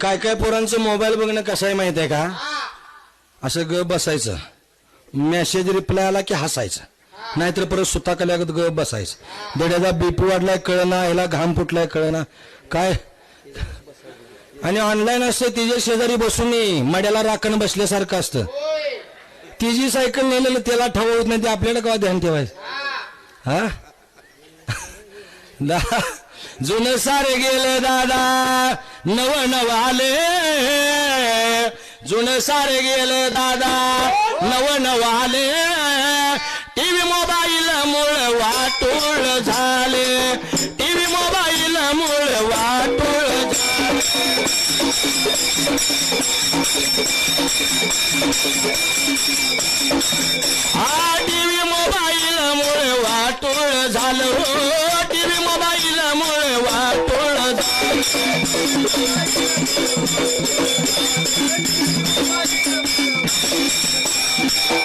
काय काय पोरांचं मोबाईल बघणं कसं आहे माहित आहे का? असं ग बसायचं, मेसेज रिप्लाय आला की हसायचं, नाहीतर परत सुता कल्यागत ग बसायचं. देड्याचा बीपी वाढलाय कळना, ह्याला घाम फुटलाय कळना काय. आणि ऑनलाईन असतं तिच्या शेजारी बसून मड्याला राखण बसल्यासारखं असतं. तिची सायकल नेलेलं त्याला ठेवत नाही, ते आपल्याला केव्हा ध्यान ठेवायचं. हा जुनं सारे गेले दादा नव नव आले, जुनं सारे गेले दादा नव नव आले. टीव्ही मोबाईल मुळे वाटोळ झाले, टीव्ही मोबाईल मुळे वाटोळ झाले. हा टीव्ही मोबाईल मुळे वाटोळ झालं, हो टीव्ही मोबाईल मुळे वाटोळ झालं.